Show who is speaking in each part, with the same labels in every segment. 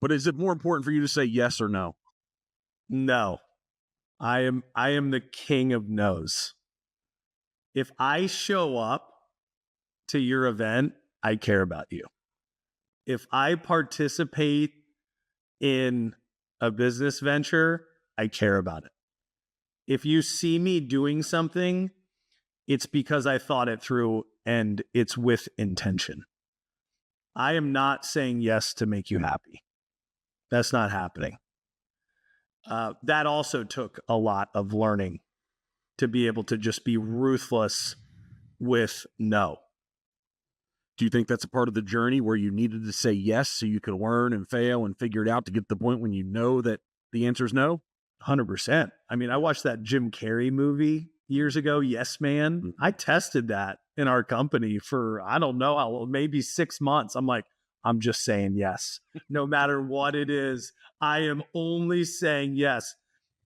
Speaker 1: But is it more important for you to say yes or no?
Speaker 2: No. I am the king of no's. If I show up to your event, I care about you. If I participate in a business venture, I care about it. If you see me doing something, it's because I thought it through and it's with intention. I am not saying yes to make you happy. That's not happening. That also took a lot of learning to be able to just be ruthless with no.
Speaker 1: Do you think that's a part of the journey where you needed to say yes so you could learn and fail and figure it out to get to the point when you know that the answer is no?
Speaker 2: 100%. I mean, I watched that Jim Carrey movie years ago, Yes Man.
Speaker 1: Mm-hmm.
Speaker 2: I tested that in our company for, I don't know how long, maybe 6 months. I'm like, I'm just saying yes. No matter what it is, I am only saying yes.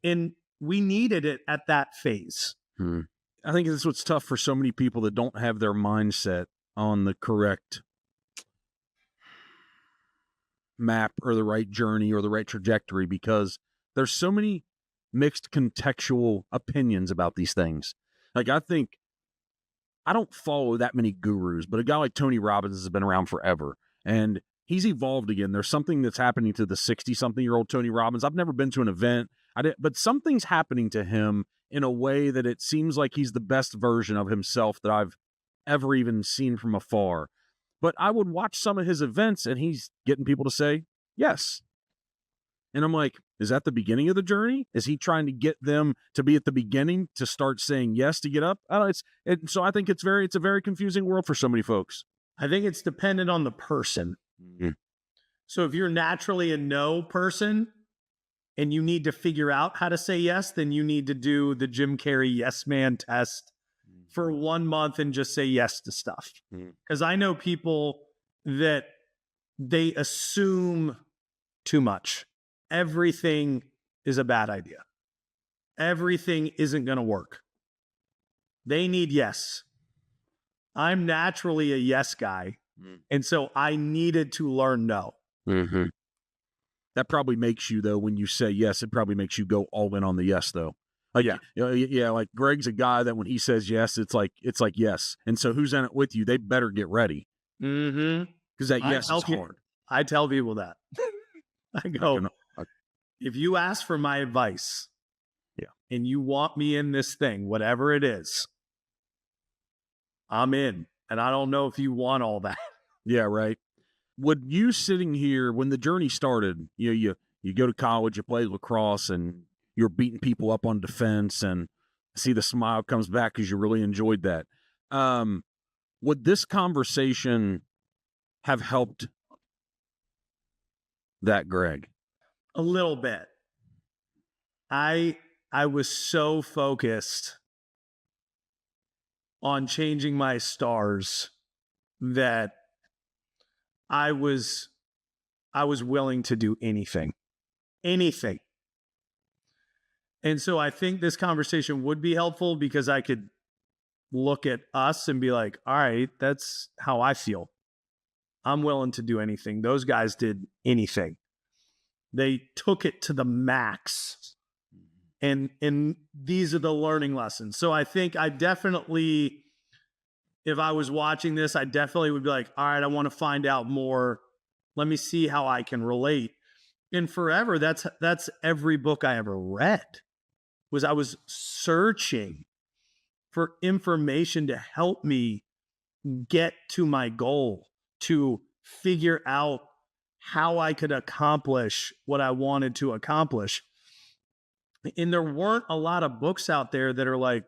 Speaker 2: And we needed it at that phase.
Speaker 1: I think that's what's tough for so many people that don't have their mindset on the correct map or the right journey or the right trajectory, because there's so many mixed contextual opinions about these things. Like, I think I don't follow that many gurus, but a guy like Tony Robbins has been around forever and he's evolved again. There's something that's happening to the 60-something-year-old Tony Robbins. I've never been to an event, but something's happening to him in a way that it seems like he's the best version of himself that I've ever even seen from afar. But I would watch some of his events and he's getting people to say yes. And I'm like, is that the beginning of the journey? Is he trying to get them to be at the beginning to start saying yes to get up? I don't know. So I think it's a very confusing world for so many folks.
Speaker 2: I think it's dependent on the person.
Speaker 1: Mm-hmm.
Speaker 2: So if you're naturally a no person and you need to figure out how to say yes, then you need to do the Jim Carrey yes man test for 1 month and just say yes to stuff. Because I know people that they assume too much. Everything is a bad idea. Everything isn't going to work. They need yes. I'm naturally a yes guy. And so I needed to learn no.
Speaker 1: Mm-hmm. That probably makes you, though, when you say yes, it probably makes you go all in on the yes, though. Like, yeah, like Greg's a guy that when he says yes, it's like yes. And so who's in it with you? They better get ready.
Speaker 2: Mm-hmm.
Speaker 1: Because that yes is hard.
Speaker 2: I tell people that. I go, if you ask for my advice and you want me in this thing, whatever it is, I'm in. And I don't know if you want all that.
Speaker 1: Yeah, right. Would you sitting here, when the journey started, you go to college, you play lacrosse, and you're beating people up on defense, and see the smile comes back because you really enjoyed that. Would this conversation have helped that, Greg?
Speaker 2: A little bit. I was so focused on changing my stars that I was willing to do anything. And so I think this conversation would be helpful because I could look at us and be like, all right, that's how I feel. I'm willing to do anything. Those guys did anything. They took it to the max. And these are the learning lessons. So I think I definitely, if I was watching this, I definitely would be like, all right, I want to find out more. Let me see how I can relate. And forever, that's every book I ever read, was I was searching for information to help me get to my goal, to figure out how I could accomplish what I wanted to accomplish. And there weren't a lot of books out there that are like,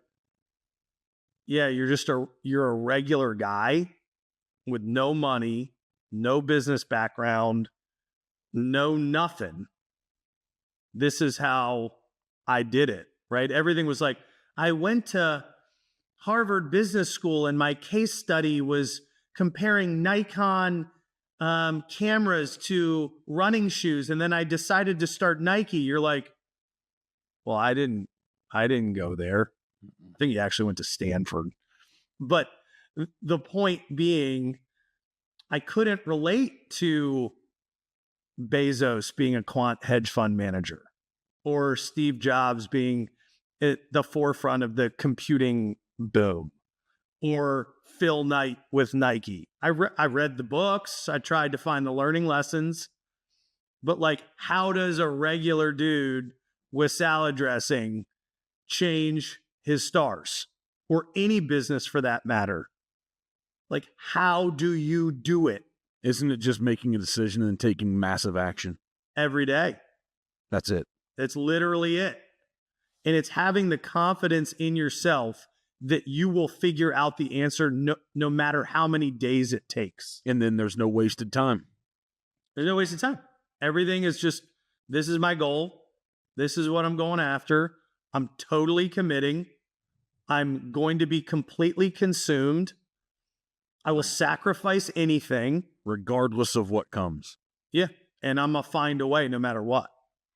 Speaker 2: yeah, you're a regular guy with no money, no business background, no nothing. This is how I did it, right? Everything was like, I went to Harvard Business School and my case study was comparing Nikon cameras to running shoes. And then I decided to start Nike. You're like, well, I didn't go there. I think he actually went to Stanford. But the point being, I couldn't relate to Bezos being a quant hedge fund manager, or Steve Jobs being at the forefront of the computing boom, or Phil Knight with Nike. I read the books. I tried to find the learning lessons. But like, how does a regular dude with salad dressing change his stars, or any business for that matter? Like, how do you do it?
Speaker 1: Isn't it just making a decision and taking massive action?
Speaker 2: Every day.
Speaker 1: That's it.
Speaker 2: That's literally it. And it's having the confidence in yourself that you will figure out the answer no matter how many days it takes.
Speaker 1: And then there's no wasted time.
Speaker 2: There's no wasted time. Everything is just, this is my goal. This is what I'm going after. I'm totally committing. I'm going to be completely consumed. I will sacrifice anything.
Speaker 1: Regardless of what comes.
Speaker 2: Yeah. And I'm going to find a way no matter what.